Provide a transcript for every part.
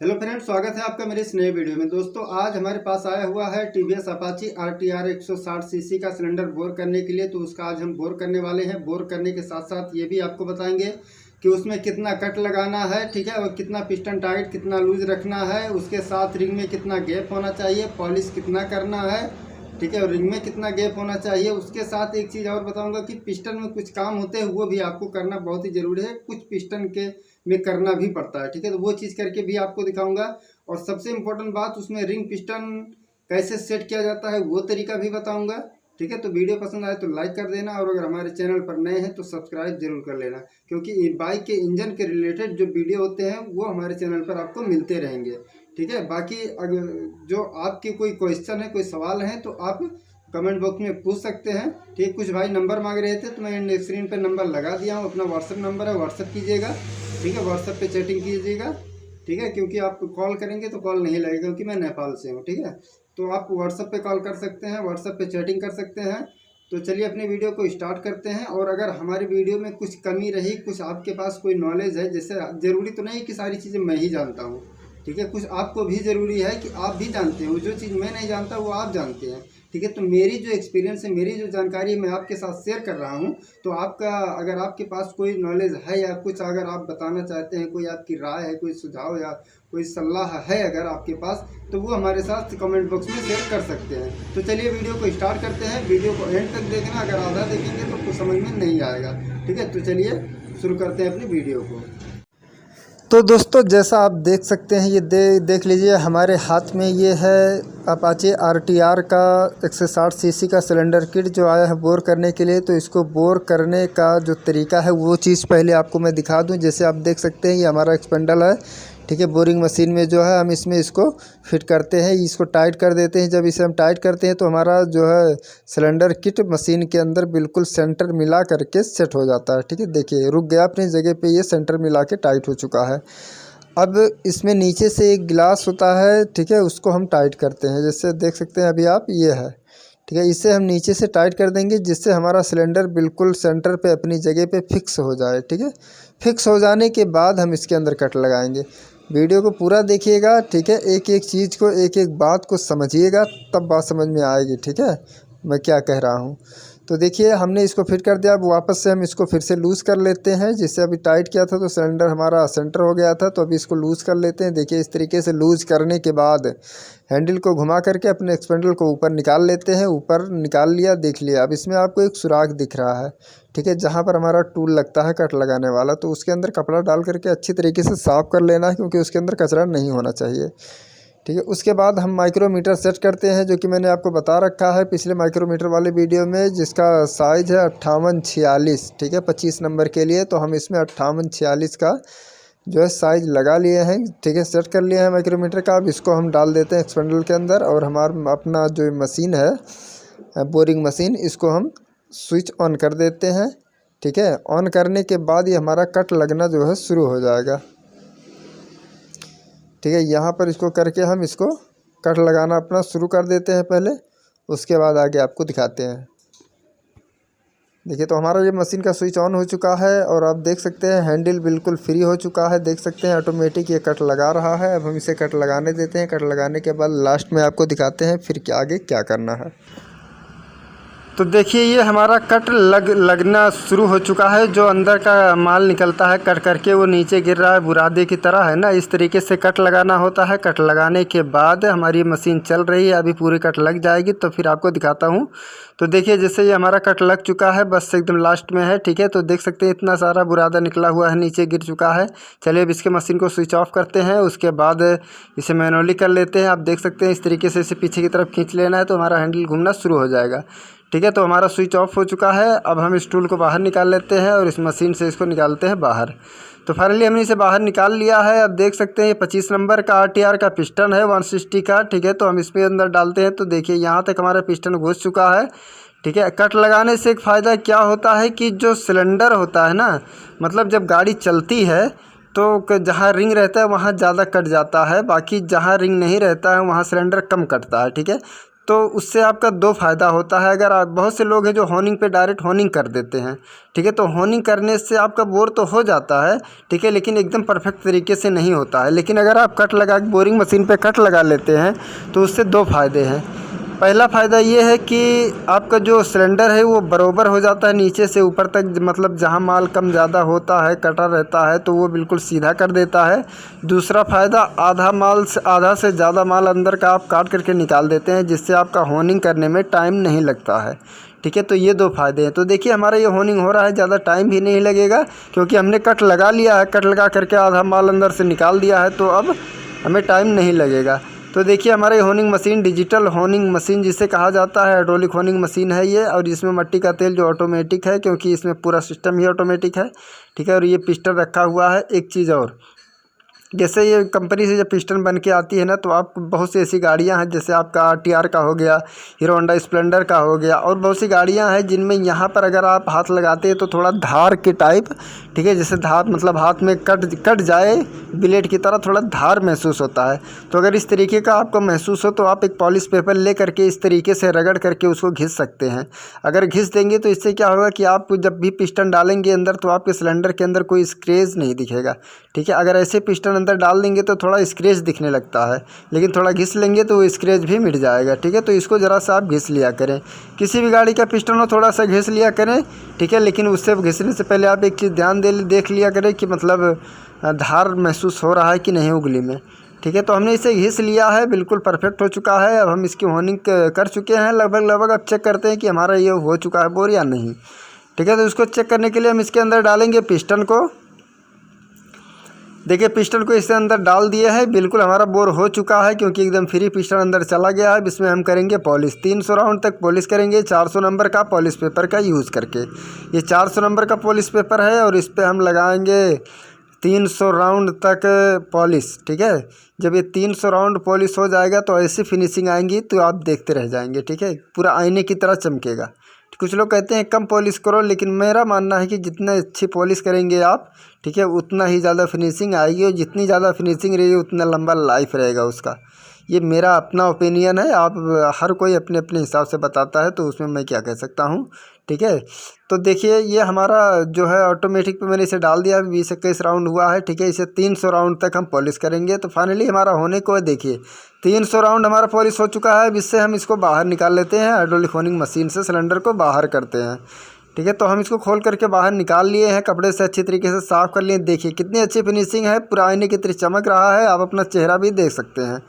Hello friends, स्वागत है आपका मेरे इस नए वीडियो में। दोस्तों, आज हमारे पास आया हुआ है टीवीएस अपाची RTR 160 सीसी का सिलेंडर बोर करने के लिए। तो उसका आज हम बोर करने वाले हैं। बोर करने के साथ साथ ये भी आपको बताएंगे कि उसमें कितना कट लगाना है, ठीक है, और कितना पिस्टन टाइट, कितना लूज रखना है, उसके साथ रिंग में कितना गैप होना चाहिए, पॉलिश कितना करना है, ठीक है, और रिंग में कितना गैप होना चाहिए। उसके साथ एक चीज़ और बताऊंगा कि पिस्टन में कुछ काम होते हैं, वो भी आपको करना बहुत ही ज़रूरी है। कुछ पिस्टन के में करना भी पड़ता है, ठीक है, तो वो चीज़ करके भी आपको दिखाऊंगा। और सबसे इम्पोर्टेंट बात, उसमें रिंग पिस्टन कैसे सेट किया जाता है वो तरीका भी बताऊंगा, ठीक है। तो वीडियो पसंद आए तो लाइक कर देना, और अगर हमारे चैनल पर नए हैं तो सब्सक्राइब जरूर कर लेना, क्योंकि बाइक के इंजन के रिलेटेड जो वीडियो होते हैं वो हमारे चैनल पर आपको मिलते रहेंगे, ठीक है। बाकी अगर जो आपके कोई क्वेश्चन है, कोई सवाल है, तो आप कमेंट बॉक्स में पूछ सकते हैं, ठीक। कुछ भाई नंबर मांग रहे थे तो मैं स्क्रीन पर नंबर लगा दिया हूँ, अपना व्हाट्सअप नंबर है, व्हाट्सअप कीजिएगा, ठीक है, व्हाट्सअप पे चैटिंग कीजिएगा, ठीक है, क्योंकि आप कॉल करेंगे तो कॉल नहीं लगेगा, क्योंकि मैं नेपाल से हूँ, ठीक है। तो आप व्हाट्सअप पे कॉल कर सकते हैं, व्हाट्सअप पे चैटिंग कर सकते हैं। तो चलिए अपनी वीडियो को स्टार्ट करते हैं। और अगर हमारी वीडियो में कुछ कमी रही, कुछ आपके पास कोई नॉलेज है, जैसे ज़रूरी तो नहीं कि सारी चीज़ें मैं ही जानता हूँ, ठीक है, कुछ आपको भी ज़रूरी है कि आप भी जानते हो। जो चीज़ मैं नहीं जानता वो आप जानते हैं, ठीक है। तो मेरी जो एक्सपीरियंस है, मेरी जो जानकारी है, मैं आपके साथ शेयर कर रहा हूँ। तो आपका अगर आपके पास कोई नॉलेज है या कुछ अगर आप बताना चाहते हैं, कोई आपकी राय है, कोई सुझाव या कोई सलाह है अगर आपके पास, तो वो हमारे साथ कमेंट बॉक्स में शेयर कर सकते हैं। तो चलिए वीडियो को स्टार्ट करते हैं। वीडियो को एंड तक देखना, अगर आधा देखेंगे तो कुछ समझ में नहीं आएगा, ठीक है। तो चलिए शुरू करते हैं अपनी वीडियो को। तो दोस्तों, जैसा आप देख सकते हैं, ये देख लीजिए हमारे हाथ में ये है अपाचे RTR का 160 सीसी का सिलेंडर किट जो आया है बोर करने के लिए। तो इसको बोर करने का जो तरीका है वो चीज़ पहले आपको मैं दिखा दूं। जैसे आप देख सकते हैं ये हमारा एक्सपेंडल है, ठीक है। बोरिंग मशीन में जो है हम इसमें इसको फिट करते हैं, इसको टाइट कर देते हैं। जब इसे हम टाइट करते हैं तो हमारा जो है सिलेंडर किट मशीन के अंदर बिल्कुल सेंटर मिला करके सेट हो जाता है, ठीक है। देखिए रुक गया अपनी जगह पे, ये सेंटर मिला के टाइट हो चुका है। अब इसमें नीचे से एक गिलास होता है, ठीक है, उसको हम टाइट करते हैं। जैसे देख सकते हैं अभी आप, ये है, ठीक है। इसे हम नीचे से टाइट कर देंगे जिससे हमारा सिलेंडर बिल्कुल सेंटर पे अपनी जगह पे फिक्स हो जाए, ठीक है। फिक्स हो जाने के बाद हम इसके अंदर कट लगाएंगे। वीडियो को पूरा देखिएगा, ठीक है, एक एक चीज़ को, एक एक बात को समझिएगा, तब बात समझ में आएगी, ठीक है, मैं क्या कह रहा हूँ। तो देखिए हमने इसको फिट कर दिया। अब वापस से हम इसको फिर से लूज़ कर लेते हैं। जिससे अभी टाइट किया था तो सिलेंडर हमारा सेंटर हो गया था, तो अभी इसको लूज़ कर लेते हैं। देखिए इस तरीके से लूज़ करने के बाद हैंडल को घुमा करके अपने एक्सपेंडल को ऊपर निकाल लेते हैं। ऊपर निकाल लिया, देख लिया। अब इसमें आपको एक सुराख दिख रहा है, ठीक है, जहाँ पर हमारा टूल लगता है कट लगाने वाला। तो उसके अंदर कपड़ा डाल करके अच्छी तरीके से साफ़ कर लेना है, क्योंकि उसके अंदर कचरा नहीं होना चाहिए, ठीक है। उसके बाद हम माइक्रोमीटर सेट करते हैं, जो कि मैंने आपको बता रखा है पिछले माइक्रोमीटर वाले वीडियो में, जिसका साइज़ है 5846, ठीक है, 25 नंबर के लिए। तो हम इसमें 5846 का जो है साइज़ लगा लिए हैं, ठीक है, सेट कर लिया है माइक्रोमीटर का। अब इसको हम डाल देते हैं एक्सपेंडल के अंदर, और हमारा अपना जो मशीन है बोरिंग मशीन, इसको हम स्विच ऑन कर देते हैं, ठीक है। ऑन करने के बाद ये हमारा कट लगना जो है शुरू हो जाएगा, ठीक है। यहाँ पर इसको करके हम इसको कट लगाना अपना शुरू कर देते हैं पहले, उसके बाद आगे आपको दिखाते हैं। देखिए तो हमारा ये मशीन का स्विच ऑन हो चुका है, और आप देख सकते हैं हैंडल बिल्कुल फ्री हो चुका है। देख सकते हैं ऑटोमेटिक ये कट लगा रहा है। अब हम इसे कट लगाने देते हैं। कट लगाने के बाद लास्ट में आपको दिखाते हैं फिर क्या आगे क्या करना है। तो देखिए ये हमारा कट लगना शुरू हो चुका है। जो अंदर का माल निकलता है कट करके वो नीचे गिर रहा है, बुरादे की तरह, है ना। इस तरीके से कट लगाना होता है। कट लगाने के बाद हमारी मशीन चल रही है, अभी पूरी कट लग जाएगी तो फिर आपको दिखाता हूँ। तो देखिए जैसे ये हमारा कट लग चुका है, बस एकदम लास्ट में है, ठीक है। तो देख सकते हैं इतना सारा बुरादा निकला हुआ है, नीचे गिर चुका है। चलिए अब इसके मशीन को स्विच ऑफ करते हैं, उसके बाद इसे मैनुअली कर लेते हैं। आप देख सकते हैं इस तरीके से इसे पीछे की तरफ खींच लेना है, तो हमारा हैंडल घूमना शुरू हो जाएगा, ठीक है। तो हमारा स्विच ऑफ हो चुका है। अब हम इस टूल को बाहर निकाल लेते हैं और इस मशीन से इसको निकालते हैं बाहर। तो फाइनली हमने इसे बाहर निकाल लिया है। अब देख सकते हैं ये 25 नंबर का RTR का पिस्टन है 160 का, ठीक है। तो हम इसमें अंदर डालते हैं, तो देखिए यहाँ तक हमारा पिस्टन घुस चुका है, ठीक है। कट लगाने से एक फ़ायदा क्या होता है कि जो सिलेंडर होता है ना, मतलब जब गाड़ी चलती है तो जहाँ रिंग रहता है वहाँ ज़्यादा कट जाता है, बाकी जहाँ रिंग नहीं रहता है वहाँ सिलेंडर कम कटता है, ठीक है। तो उससे आपका दो फ़ायदा होता है। अगर आप, बहुत से लोग हैं जो हॉर्निंग पे डायरेक्ट हॉर्निंग कर देते हैं, ठीक है, तो हॉर्निंग करने से आपका बोर तो हो जाता है, ठीक है, लेकिन एकदम परफेक्ट तरीके से नहीं होता है। लेकिन अगर आप कट लगा के बोरिंग मशीन पे कट लगा लेते हैं तो उससे दो फ़ायदे हैं। पहला फ़ायदा ये है कि आपका जो सिलेंडर है वो बराबर हो जाता है नीचे से ऊपर तक, मतलब जहाँ माल कम ज़्यादा होता है, कटा रहता है, तो वो बिल्कुल सीधा कर देता है। दूसरा फ़ायदा, आधा से ज़्यादा माल अंदर का आप काट करके निकाल देते हैं, जिससे आपका होनिंग करने में टाइम नहीं लगता है, ठीक है। तो ये दो फ़ायदे हैं। तो देखिए हमारा ये होनिंग हो रहा है, ज़्यादा टाइम भी नहीं लगेगा क्योंकि हमने कट लगा लिया है, कट लगा करके आधा माल अंदर से निकाल दिया है, तो अब हमें टाइम नहीं लगेगा। तो देखिए हमारे honing machine, digital honing machine जिसे कहा जाता है, हाइड्रोलिक होनिंग मशीन है ये, और इसमें मट्टी का तेल जो ऑटोमेटिक है, क्योंकि इसमें पूरा सिस्टम ही ऑटोमेटिक है, ठीक है। और ये पिस्टन रखा हुआ है। एक चीज़ और, जैसे ये कंपनी से जब पिस्टन बन के आती है ना, तो आप बहुत सी ऐसी गाड़ियां हैं, जैसे आपका आरटीआर का हो गया, हीरो होंडा स्प्लेंडर का हो गया, और बहुत सी गाड़ियां हैं जिनमें यहाँ पर अगर आप हाथ लगाते हैं तो थोड़ा धार के टाइप, ठीक है, जैसे धार मतलब हाथ में कट जाए ब्लेड की तरह, थोड़ा धार महसूस होता है। तो अगर इस तरीके का आपको महसूस हो तो आप एक पॉलिश पेपर ले करके इस तरीके से रगड़ करके उसको घिस सकते हैं। अगर घिस देंगे तो इससे क्या होगा कि आप जब भी पिस्टन डालेंगे अंदर, तो आपके सिलेंडर के अंदर कोई स्क्रैच नहीं दिखेगा, ठीक है। अगर ऐसे पिस्टन अंदर डाल देंगे तो थोड़ा स्क्रैच दिखने लगता है, लेकिन थोड़ा घिस लेंगे तो वो स्क्रैच भी मिट जाएगा, ठीक है। तो इसको ज़रा सा आप घिस लिया करें, किसी भी गाड़ी का पिस्टन हो थोड़ा सा घिस लिया करें, ठीक है। लेकिन उससे घिसने से पहले आप एक चीज़ देख लिया करें कि मतलब धार महसूस हो रहा है कि नहीं उंगली में, ठीक है। तो हमने इसे घिस लिया है, बिल्कुल परफेक्ट हो चुका है। अब हम इसकी होनिंग कर चुके हैं लगभग। अब चेक करते हैं कि हमारा ये हो चुका है बोर या नहीं, ठीक है। तो उसको चेक करने के लिए हम इसके अंदर डालेंगे पिस्टन को। देखिए पिस्टन को इसके अंदर डाल दिए है, बिल्कुल हमारा बोर हो चुका है, क्योंकि एकदम फ्री पिस्टन अंदर चला गया है। इसमें हम करेंगे पॉलिश, 300 राउंड तक पॉलिश करेंगे 400 नंबर का पॉलिश पेपर का यूज़ करके। ये 400 नंबर का पॉलिश पेपर है और इस पर हम लगाएंगे 300 राउंड तक पॉलिश, ठीक है। जब ये 300 राउंड पॉलिश हो जाएगा तो ऐसी फिनिशिंग आएंगी तो आप देखते रह जाएंगे, ठीक है, पूरा आईने की तरह चमकेगा। कुछ लोग कहते हैं कम पॉलिश करो, लेकिन मेरा मानना है कि जितना अच्छी पॉलिश करेंगे आप, ठीक है, उतना ही ज़्यादा फिनिशिंग आएगी, और जितनी ज़्यादा फिनिशिंग रहेगी उतना लंबा लाइफ रहेगा उसका। ये मेरा अपना ओपिनियन है, आप हर कोई अपने अपने हिसाब से बताता है, तो उसमें मैं क्या कह सकता हूँ, ठीक है। तो देखिए ये हमारा जो है ऑटोमेटिक पे मैंने इसे डाल दिया, 20-21 राउंड हुआ है, ठीक है। इसे 300 राउंड तक हम पॉलिश करेंगे तो फाइनली हमारा होने को है। देखिए 300 राउंड हमारा पॉलिश हो चुका है। अब इससे हम इसको बाहर निकाल लेते हैं, हाइड्रोलिक होनिंग मशीन से सिलेंडर को बाहर करते हैं, ठीक है। तो हम इसको खोल करके बाहर निकाल लिए हैं, कपड़े से अच्छी तरीके से साफ़ कर लिए। देखिए कितनी अच्छी फिनिशिंग है, पूरा आईने की तरह चमक रहा है, आप अपना चेहरा भी देख सकते हैं,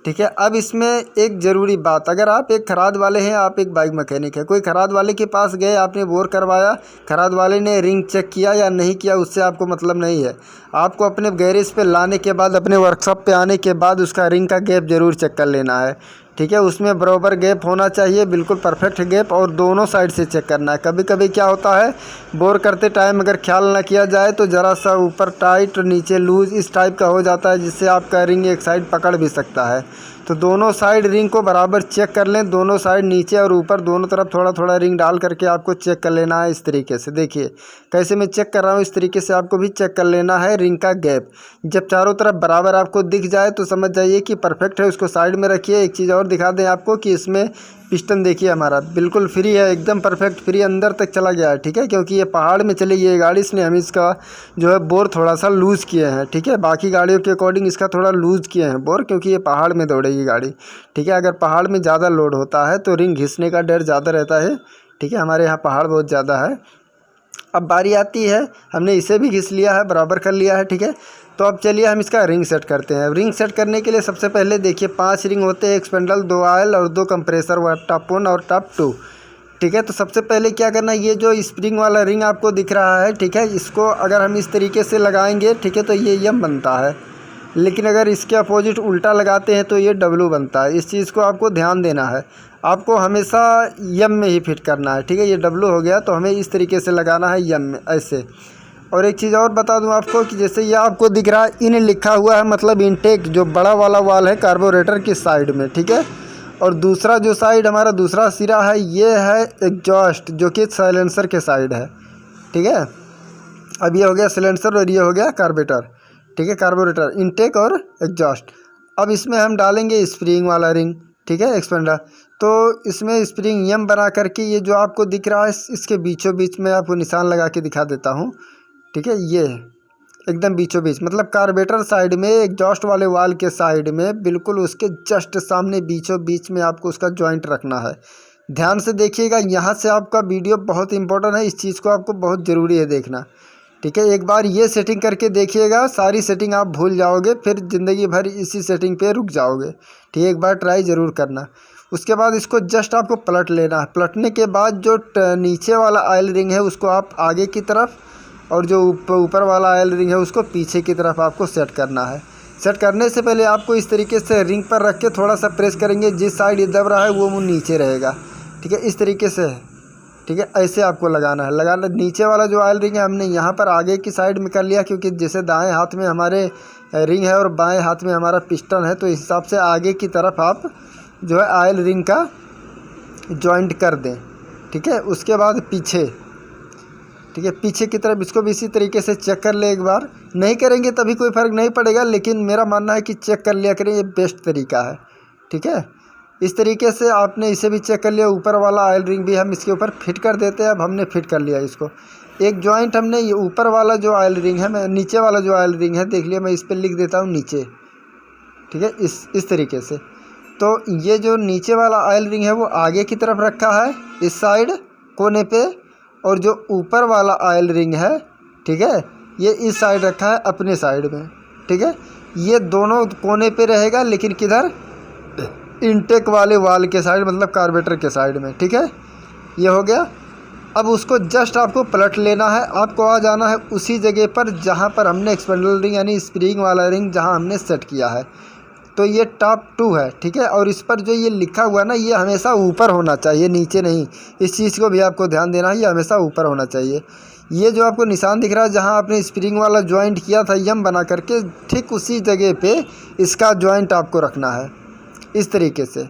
ठीक है। अब इसमें एक ज़रूरी बात, अगर आप एक खराद वाले हैं, आप एक बाइक मैकेनिक है, कोई खराद वाले के पास गए, आपने बोर करवाया, खराद वाले ने रिंग चेक किया या नहीं किया, उससे आपको मतलब नहीं है। आपको अपने गैरेज पे लाने के बाद, अपने वर्कशॉप पे आने के बाद उसका रिंग का गैप ज़रूर चेक कर लेना है, ठीक है। उसमें बराबर गैप होना चाहिए, बिल्कुल परफेक्ट गैप, और दोनों साइड से चेक करना है। कभी कभी क्या होता है, बोर करते टाइम अगर ख्याल ना किया जाए तो ज़रा सा ऊपर टाइट और नीचे लूज़ इस टाइप का हो जाता है, जिससे आपका रिंग एक साइड पकड़ भी सकता है। तो दोनों साइड रिंग को बराबर चेक कर लें, दोनों साइड नीचे और ऊपर दोनों तरफ थोड़ा थोड़ा रिंग डाल करके आपको चेक कर लेना है। इस तरीके से देखिए कैसे मैं चेक कर रहा हूँ, इस तरीके से आपको भी चेक कर लेना है रिंग का गैप। जब चारों तरफ बराबर आपको दिख जाए तो समझ जाइए कि परफेक्ट है, उसको साइड में रखिए। एक चीज़ और दिखा दें आपको कि इसमें पिस्टन देखिए हमारा बिल्कुल फ्री है, एकदम परफेक्ट फ्री, अंदर तक चला गया है, ठीक है। क्योंकि ये पहाड़ में चली गई गाड़ी, इसलिए हम इसका जो है बोर थोड़ा सा लूज़ किए हैं, ठीक है। बाकी गाड़ियों के अकॉर्डिंग इसका थोड़ा लूज़ किए हैं बोर, क्योंकि ये पहाड़ में दौड़ेगी गाड़ी, ठीक है। अगर पहाड़ में ज़्यादा लोड होता है तो रिंग घिसने का डर ज़्यादा रहता है, ठीक है। हमारे यहाँ पहाड़ बहुत ज़्यादा है। अब बारी आती है, हमने इसे भी घिस लिया है, बराबर कर लिया है, ठीक है। तो अब चलिए हम इसका रिंग सेट करते हैं। रिंग सेट करने के लिए सबसे पहले देखिए 5 रिंग होते हैं, एक स्पेंडल, 2 ऑयल और 2 कंप्रेसर, टॉप 1 और टॉप 2, ठीक है। तो सबसे पहले क्या करना है, ये जो स्प्रिंग वाला रिंग आपको दिख रहा है, ठीक है, इसको अगर हम इस तरीके से लगाएंगे, ठीक है, तो ये यम बनता है। लेकिन अगर इसके अपोजिट उल्टा लगाते हैं तो ये डब्लू बनता है। इस चीज़ को आपको ध्यान देना है, आपको हमेशा यम में ही फिट करना है, ठीक है। ये डब्लू हो गया तो हमें इस तरीके से लगाना है यम में, ऐसे। और एक चीज़ और बता दूं आपको कि जैसे ये आपको दिख रहा है इन लिखा हुआ है, मतलब इनटेक जो बड़ा वाला वाल है कार्बोरेटर की साइड में, ठीक है। और दूसरा जो साइड हमारा दूसरा सिरा है, ये है एग्जॉस्ट, जो कि साइलेंसर के साइड है, ठीक है। अब ये हो गया सिलेंसर और ये हो गया कार्बोरेटर, ठीक है, कार्बोरेटर, इनटेक और एग्जॉस्ट। अब इसमें हम डालेंगे स्प्रिंग वाला रिंग, ठीक है, एक्सपेंडर। तो इसमें स्प्रिंग यम बना करके ये जो आपको दिख रहा है इसके बीचों बीच में आपको निशान लगा के दिखा देता हूँ। ठीक है, ये एकदम बीचों बीच मतलब कार्बोरेटर साइड में एग्जॉस्ट वाले वाल के साइड में बिल्कुल उसके जस्ट सामने बीचों बीच में आपको उसका जॉइंट रखना है। ध्यान से देखिएगा, यहाँ से आपका वीडियो बहुत इंपॉर्टेंट है, इस चीज़ को आपको बहुत ज़रूरी है देखना। ठीक है, एक बार ये सेटिंग करके देखिएगा, सारी सेटिंग आप भूल जाओगे, फिर ज़िंदगी भर इसी सेटिंग पे रुक जाओगे। ठीक है, एक बार ट्राई ज़रूर करना। उसके बाद इसको जस्ट आपको पलट लेना है। पलटने के बाद जो नीचे वाला ऑयल रिंग है उसको आप आगे की तरफ और जो ऊपर वाला ऑयल रिंग है उसको पीछे की तरफ आपको सेट करना है। सेट करने से पहले आपको इस तरीके से रिंग पर रख के थोड़ा सा प्रेस करेंगे, जिस साइड ये दब रहा है वो नीचे रहेगा। ठीक है, इस तरीके से। ठीक है, ऐसे आपको लगाना है। लगाना नीचे वाला जो ऑयल रिंग है हमने यहाँ पर आगे की साइड में कर लिया, क्योंकि जैसे दाएं हाथ में हमारे रिंग है और बाएं हाथ में हमारा पिस्टन है, तो इस हिसाब से आगे की तरफ आप जो है ऑयल रिंग का जॉइंट कर दें। ठीक है, उसके बाद पीछे, ठीक है, पीछे की तरफ इसको भी इसी तरीके से चेक कर ले। एक बार नहीं करेंगे तभी कोई फ़र्क नहीं पड़ेगा, लेकिन मेरा मानना है कि चेक कर लिया करें, ये बेस्ट तरीका है। ठीक है, इस तरीके से आपने इसे भी चेक कर लिया। ऊपर वाला ऑयल रिंग भी हम इसके ऊपर फिट कर देते हैं। अब हमने फिट कर लिया इसको। एक जॉइंट हमने ये ऊपर वाला जो ऑयल रिंग है, मैं नीचे वाला जो ऑयल रिंग है देख लिया, मैं इस पर लिख देता हूँ नीचे। ठीक है, इस तरीके से। तो ये जो नीचे वाला ऑयल रिंग है वो आगे की तरफ रखा है इस साइड कोने पे, और जो ऊपर वाला ऑयल रिंग है, ठीक है, ये इस साइड रखा है अपने साइड में। ठीक है, ये दोनों कोने पे रहेगा, लेकिन किधर, इनटेक वाले वाल के साइड, मतलब कार्बोरेटर के साइड में। ठीक है, ये हो गया। अब उसको जस्ट आपको पलट लेना है। आपको आ जाना है उसी जगह पर जहाँ पर हमने एक्सपेंडल रिंग यानी स्प्रिंग वाला रिंग जहाँ हमने सेट किया है। तो ये टॉप 2 है। ठीक है, और इस पर जो ये लिखा हुआ है ना, ये हमेशा ऊपर होना चाहिए, नीचे नहीं। इस चीज़ को भी आपको ध्यान देना है, ये हमेशा ऊपर होना चाहिए। ये जो आपको निशान दिख रहा है जहाँ आपने स्प्रिंग वाला जॉइंट किया था यम बना करके, ठीक उसी जगह पे इसका जॉइंट आपको रखना है इस तरीके से।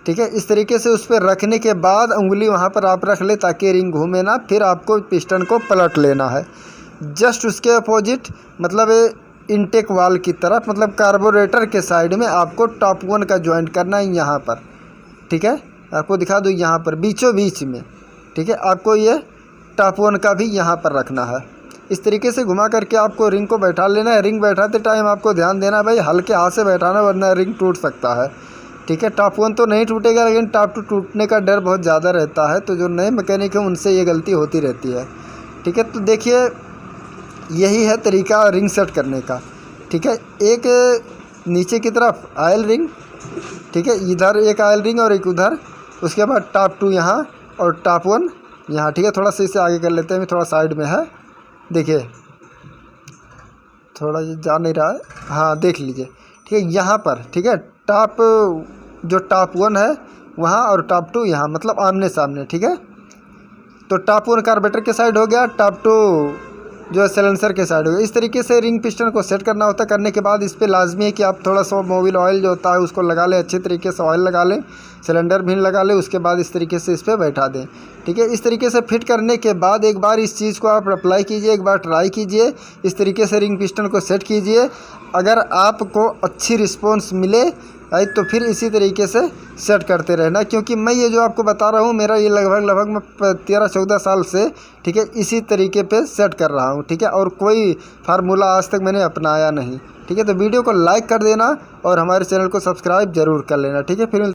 ठीक है, इस तरीके से उस पर रखने के बाद उंगली वहाँ पर आप रख ले ताकि रिंग घूमे ना। फिर आपको पिस्टन को पलट लेना है जस्ट उसके अपोजिट, मतलब इनटेक वाल की तरफ, मतलब कार्बोरेटर के साइड में आपको टॉप 1 का जॉइंट करना है यहाँ पर। ठीक है, आपको दिखा दूँ यहाँ पर बीचों बीच में। ठीक है, आपको ये टॉप 1 का भी यहाँ पर रखना है। इस तरीके से घुमा करके आपको रिंग को बैठा लेना है। रिंग बैठाते टाइम आपको ध्यान देना है भाई, हल्के हाथ से बैठाना, वरना रिंग टूट सकता है। ठीक है, टॉप 1 तो नहीं टूटेगा, लेकिन टॉप 2 टूटने का डर बहुत ज़्यादा रहता है। तो जो नए मैकेनिक हैं उनसे ये गलती होती रहती है। ठीक है, तो देखिए यही है तरीका रिंग सेट करने का। ठीक है, एक नीचे की तरफ ऑयल रिंग, ठीक है, इधर एक ऑयल रिंग और एक उधर, उसके बाद टॉप 2 यहाँ और टॉप 1 यहाँ। ठीक है, थोड़ा सा इसे आगे कर लेते हैं, थोड़ा साइड में है, देखिए थोड़ा ये जा नहीं रहा है, हाँ देख लीजिए। ठीक है, यहाँ पर, ठीक है, जो टॉप 1 है वहाँ और टॉप 2 यहाँ, मतलब आमने सामने। ठीक है, तो टॉप 1 कार्बोरेटर के साइड हो गया, टॉप 2 जो है सिलेंसर के साइड हो गया। इस तरीके से रिंग पिस्टन को सेट करना होता है। करने के बाद इस पर लाजमी है कि आप थोड़ा सा मोबिल ऑयल जो होता है उसको लगा लें, अच्छे तरीके से ऑयल लगा लें, सिलेंडर भी लगा लें, उसके बाद इस तरीके से इस पर बैठा दें। ठीक है, इस तरीके से फिट करने के बाद एक बार इस चीज़ को आप अप्लाई कीजिए, एक बार ट्राई कीजिए, इस तरीके से रिंग पिस्टन को सेट कीजिए। अगर आपको अच्छी रिस्पॉन्स मिले तो फिर इसी तरीके से सेट करते रहना, क्योंकि मैं ये जो आपको बता रहा हूँ, मेरा ये लगभग मैं 13-14 साल से, ठीक है, इसी तरीके पे सेट कर रहा हूँ। ठीक है, और कोई फार्मूला आज तक मैंने अपनाया नहीं। ठीक है, तो वीडियो को लाइक कर देना और हमारे चैनल को सब्सक्राइब ज़रूर कर लेना। ठीक है, फिर